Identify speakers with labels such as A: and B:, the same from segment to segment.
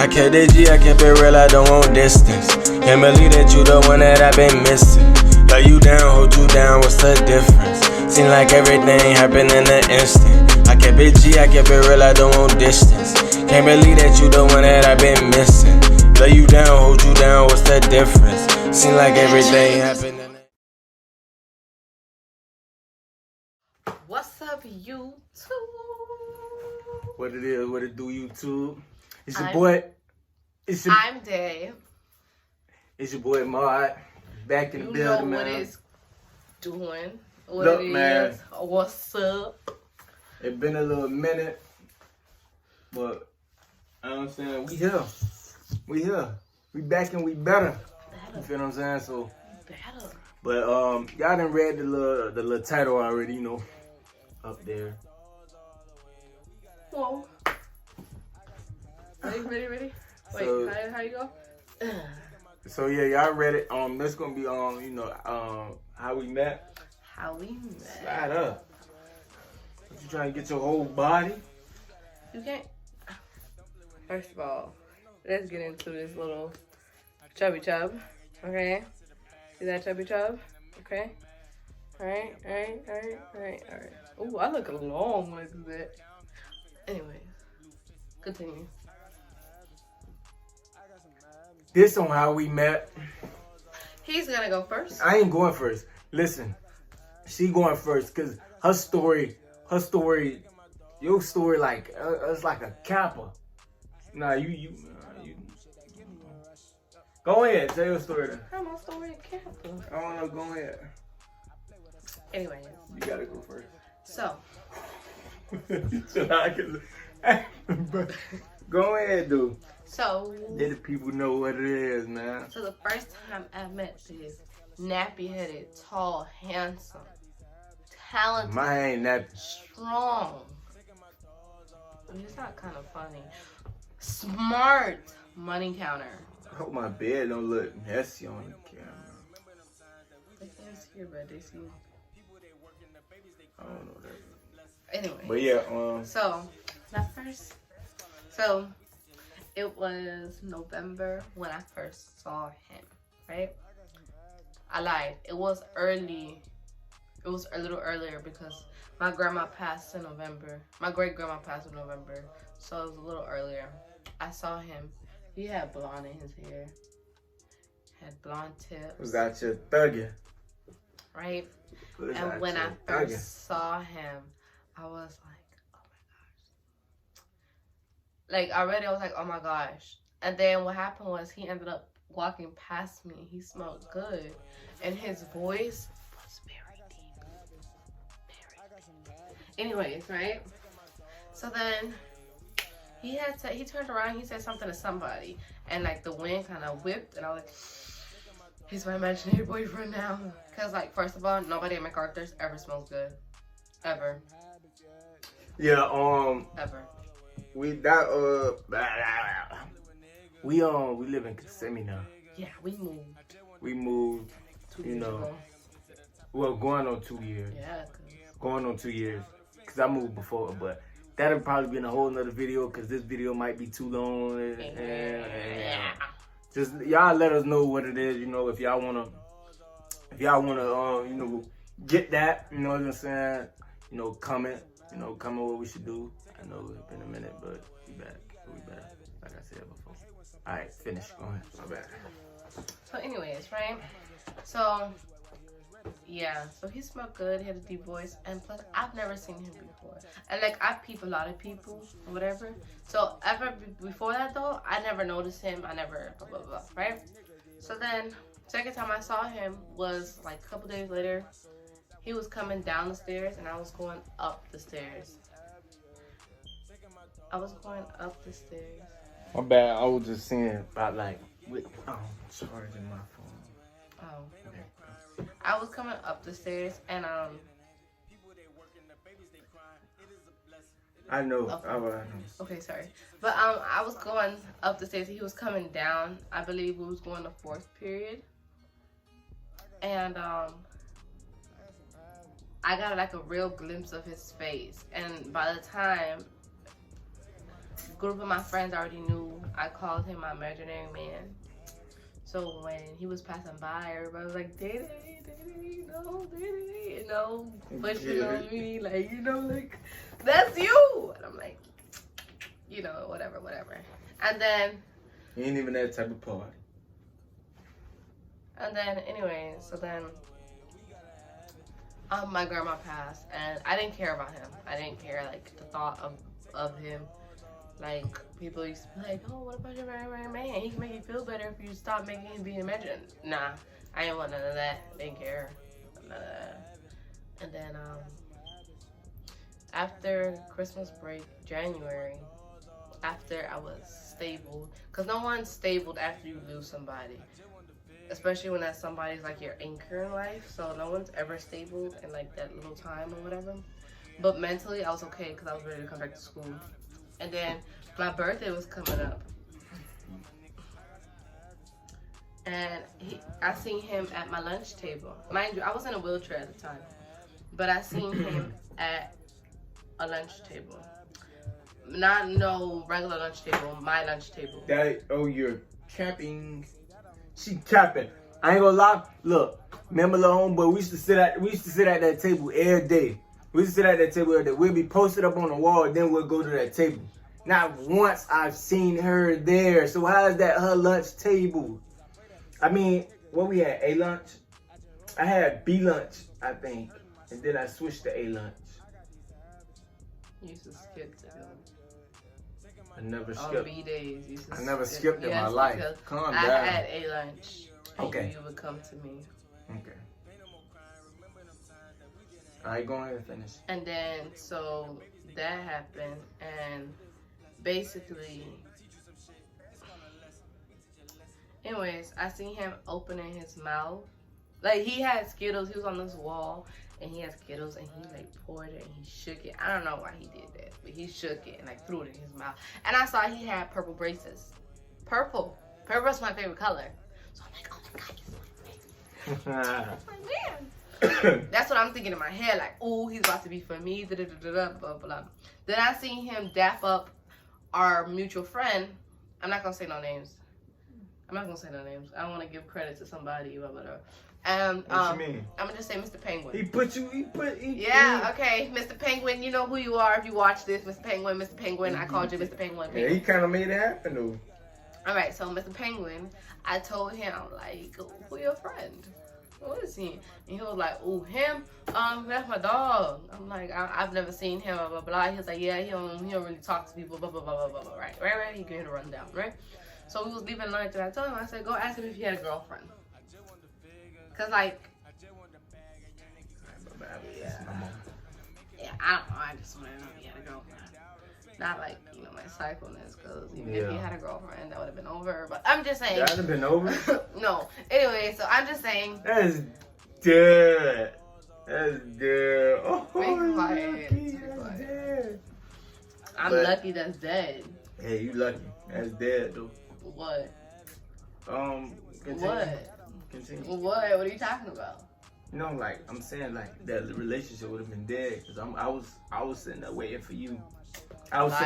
A: I kept it G, I kept it real, I don't want distance. Can't believe that you the one that I've been missing. Love you down, hold you down, what's the difference? Seem like everything happened in an instant. I kept it G, I kept it real, I don't want distance. Can't believe that you the one that I've been missing. Love you down, hold you down, what's the difference? Seem like everything happened in an...
B: What's up, YouTube?
A: What it is, what it do, YouTube? It's your
B: I'm Day.
A: It's your boy Maud. Back in the building, man.
B: You know what it's doing.
A: Look, man.
B: What's up?
A: It's been a little minute, but you know what I'm saying? We here. We here. We back and we better. You feel what I'm saying? So
B: Better.
A: But y'all done read the little title already, you know, up there.
B: Whoa. Ready? Wait,
A: So,
B: how you go?
A: So yeah, y'all read it. That's gonna be you know, how we met.
B: How we met.
A: Slide up. What, you trying to get your whole body?
B: You can't. First of all, let's get into this little chubby chub. Okay? See that chubby chub? Okay? Alright. Ooh, I look long when I do that. Anyways, continue.
A: This on how we met.
B: He's gonna go first.
A: I ain't going first. Listen, she going first because your story, like it's like a kappa. Nah, you. Go ahead, tell your story then.
B: How my story a kappa?
A: I don't know. Go ahead.
B: Anyways,
A: You gotta go first.
B: so
A: Go ahead, dude.
B: So
A: Let the people know what it is, man.
B: So the first time I met this nappy-headed, tall, handsome, talented,
A: Mine ain't nappy.
B: strong. I mean, it's not kind of funny. Smart money counter.
A: I hope my bed don't look messy on the camera.
B: They can't see your bed, they see you.
A: I don't know that.
B: Anyway.
A: But yeah,
B: So, So, it was November when I first saw him, right? I lied. It was early. It was a little earlier because my grandma passed in November. My great grandma passed in November. So it was a little earlier. I saw him. He had blonde in his hair. Had blonde tips.
A: was that your thuggin'?
B: Right?
A: Was
B: And
A: that
B: when I
A: your
B: first
A: thuggin'?
B: saw him, I was like, oh my gosh. Like, already I was like, oh my gosh. And then what happened was he ended up walking past me. He smelled good. And his voice was very deep. Very deep. Anyways, right? So then he turned around, he said something to somebody. And like the wind kind of whipped. And I was like, he's my imaginary boyfriend now. Because like, first of all, nobody at MacArthur's ever smells good. Ever.
A: Yeah,
B: Ever.
A: we live in Kissimmee now.
B: Yeah, we moved.
A: We moved,
B: 2
A: you
B: years
A: know,
B: ago.
A: well, going on 2 years.
B: Yeah,
A: Going on 2 years. Because I moved before, but that'll probably be in a whole nother video because this video might be too long. And just, y'all let us know what it is, you know, if y'all want to, you know, get that, you know what I'm saying, you know, comment what we should do. I know it's been a minute, but we back, like I said before. All right, finish, go ahead, my bad.
B: So anyways, right? So, yeah, so he smelled good, he had a deep voice, and plus, I've never seen him before. And like, I peep a lot of people, or whatever. So, before that though, I never noticed him, I never, blah, blah, blah, right? So then, second time I saw him was like a couple days later. He was coming down the stairs, and I was going up the stairs.
A: My bad, I was just saying about like, charging my phone.
B: Oh, okay. I was coming up the stairs, and
A: I know.
B: Okay.
A: I know.
B: Okay, sorry. But I was going up the stairs. He was coming down. I believe we was going to fourth period. And I got like a real glimpse of his face. And by the time group of my friends already knew. I called him my imaginary man. So when he was passing by, everybody was like, Diddy, pushing on me, like, like, that's you. And I'm like, whatever. And then,
A: he ain't even that type of party.
B: And then, anyway, so then, my grandma passed, and I didn't care about him. I didn't care, like, the thought of him. Like, people used to be like, oh, what about your imaginary man? He can make you feel better if you stop making him be imaginary. Nah, I didn't want none of that. Didn't care. None of that. And then, after Christmas break, January, after I was stable, because no one's stable after you lose somebody. Especially when that somebody's like your anchor in life. So no one's ever stable in like that little time or whatever. But mentally, I was okay because I was ready to come back to school. And then my birthday was coming up. And I seen him at my lunch table. Mind you, I was in a wheelchair at the time. But I seen him at a lunch table. Not no regular lunch table, my lunch table.
A: You're capping. She capping. I ain't gonna lie. Look, remember little homeboy, we used to sit at that table every day. We used to sit at that table every day. We'll be posted up on the wall, then we'll go to that table. Not once I've seen her there. So how is that her lunch table? I mean, what we had, A lunch? I had B lunch, I think. And then I switched to A lunch.
B: You used to skip to them.
A: I never skipped.
B: On B days, you used to
A: I never
B: skip.
A: skipped in my life. Calm down.
B: I had A lunch.
A: Okay.
B: You would come to me.
A: Okay. Alright, go ahead and finish.
B: And then, so that happened, and basically, anyways, I seen him opening his mouth. Like, he had Skittles, he was on this wall, and he had Skittles, and he, like, poured it, and he shook it. I don't know why he did that, but he shook it and, like, threw it in his mouth. And I saw he had purple braces. Purple. Purple's my favorite color. So I'm like, oh my God, he's my man. That's my man. That's what I'm thinking in my head, like, oh, he's about to be for me, blah, blah, blah. Then I seen him dap up our mutual friend. I'm not gonna say no names. I don't want to give credit to somebody, blah, blah, blah. And
A: what you mean?
B: I'm gonna just say Mr. Penguin.
A: Yeah,
B: okay, Mr. Penguin, you know who you are if you watch this, Mr. Penguin, I called you Mr. Penguin.
A: Yeah, he kind of made it happen, though.
B: All right, so Mr. Penguin, I told him, like, who your friend? What is he? And he was like, oh, him? That's my dog. I'm like, I've never seen him, blah, blah, blah. He was like, yeah, he don't really talk to people, blah, blah, blah, blah, blah, right? He gave me a rundown, right? So we was leaving lunch, and I told him, I said, go ask him if he had a girlfriend. Because, like, yeah, I don't know, I just want to know if he had a girlfriend. Not like, my psychoness, because even if he had a girlfriend, that would have been over. But I'm just saying.
A: That would have been over?
B: No. Anyway, so I'm just saying.
A: That's dead. That's dead. Oh,
B: be quiet.
A: That's dead.
B: I'm lucky that's dead.
A: Hey, you lucky. That's dead, though.
B: What?
A: Continue.
B: What?
A: Continue.
B: What are you talking about?
A: No, like, I'm saying, like, that relationship would have been dead. Because I was sitting there waiting for you. I was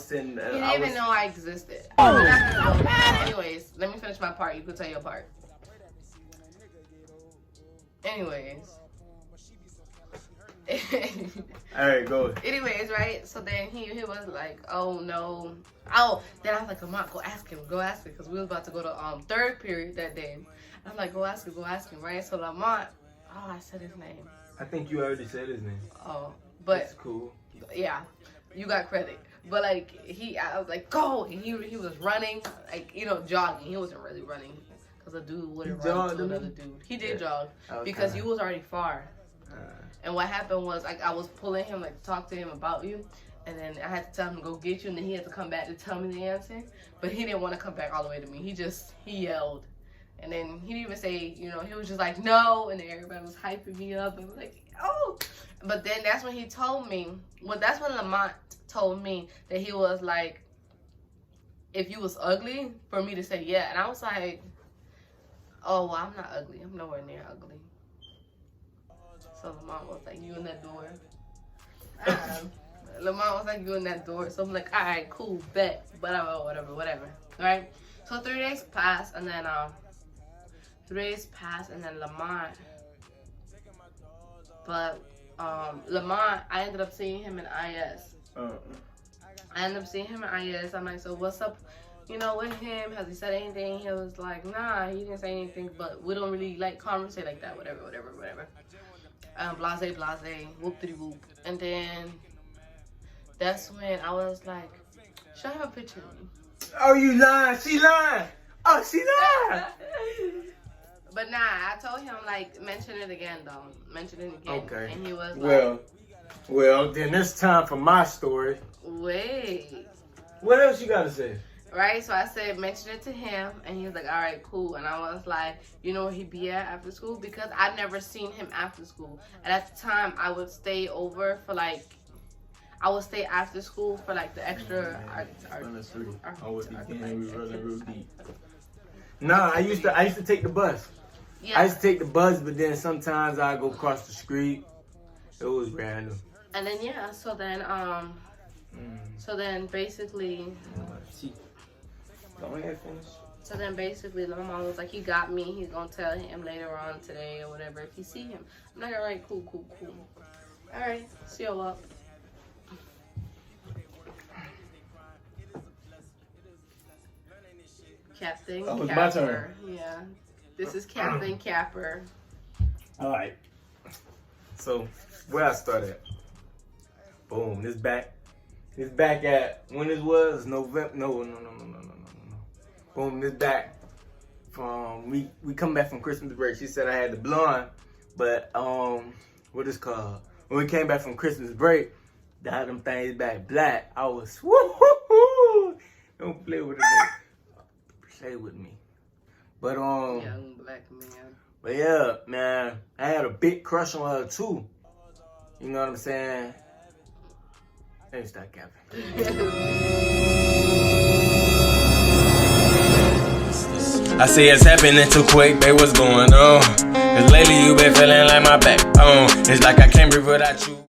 A: sitting there.
B: You didn't even know I existed. Anyways, let me finish my part. You can tell your part. Anyways.
A: Alright, go.
B: Anyways, right? So then he was like, oh no. Oh, then I was like, come on, go ask him, because we was about to go to third period that day. I'm like, go ask him, right? So Lamont, I said his name.
A: I think you already said his name.
B: Oh, but
A: that's cool.
B: Yeah, you got credit. But like I was like, go, and he was running, like, jogging. He wasn't really running, because a dude wouldn't run to another dude. He did jog because you was already far. And what happened was, like, I was pulling him, like, to talk to him about you, and then I had to tell him to go get you, and then he had to come back to tell me the answer. But he didn't want to come back all the way to me. He yelled. And then he didn't even say, he was just like, no, and then everybody was hyping me up, and was like, oh. But then that's when he told me, that's when Lamont told me that he was like, if you was ugly, for me to say yeah. And I was like, oh, well, I'm not ugly. I'm nowhere near ugly. So Lamont was like, you in that door. Lamont was like, you in that door. So I'm like, all right, cool, bet. Whatever. Right? So 3 days passed, and then, Lamont. But, Lamont, I ended up seeing him in IS. I ended up seeing him in IS. I'm like, so what's up, you know, with him? Has he said anything? He was like, nah, he didn't say anything, but we don't really, like, conversate like that, whatever. Blase, whoop-de-whoop. And then, that's when I was like, should I have a picture of me?
A: Oh, you lying. She lying. Oh, she lying.
B: But nah, I told him, like, mention it again, though. Mention it again.
A: Okay.
B: And he was like,
A: well, then it's time for my story.
B: wait.
A: What else you got to say?
B: Right? So I said, mention it to him. And he was like, all right, cool. And I was like, you know where he be at after school? Because I'd never seen him after school. And at the time, I would stay over for, like, after school for, like, the extra...
A: Nah, I used to take the bus.
B: Yeah.
A: I used to take the bus, but then sometimes I go across the street. It was random.
B: And then yeah, so then basically.
A: Go ahead, finish.
B: So then basically, my mom was like, he got me. He's gonna tell him later on today or whatever if he see him. I'm like, all right, cool. All right, see you up. Captain
A: Oh, it's
B: Capper.
A: my turn.
B: Yeah. This is Captain Capper.
A: Alright. So, where I started. Boom. This back at, when this was, November. No. Boom, this back from, we come back from Christmas break. She said I had the blonde, but, what is called? When we came back from Christmas break, got them things back black. I was, woo-hoo-hoo. Don't play with it. Play with me. But
B: Young black man.
A: But yeah, man, I had a big crush on her too. You know what I'm saying? Let me stop capping.
C: I see it's happening too quick, babe, what's going on? Cause lately you been feeling like my backbone. It's like I can't breathe without you.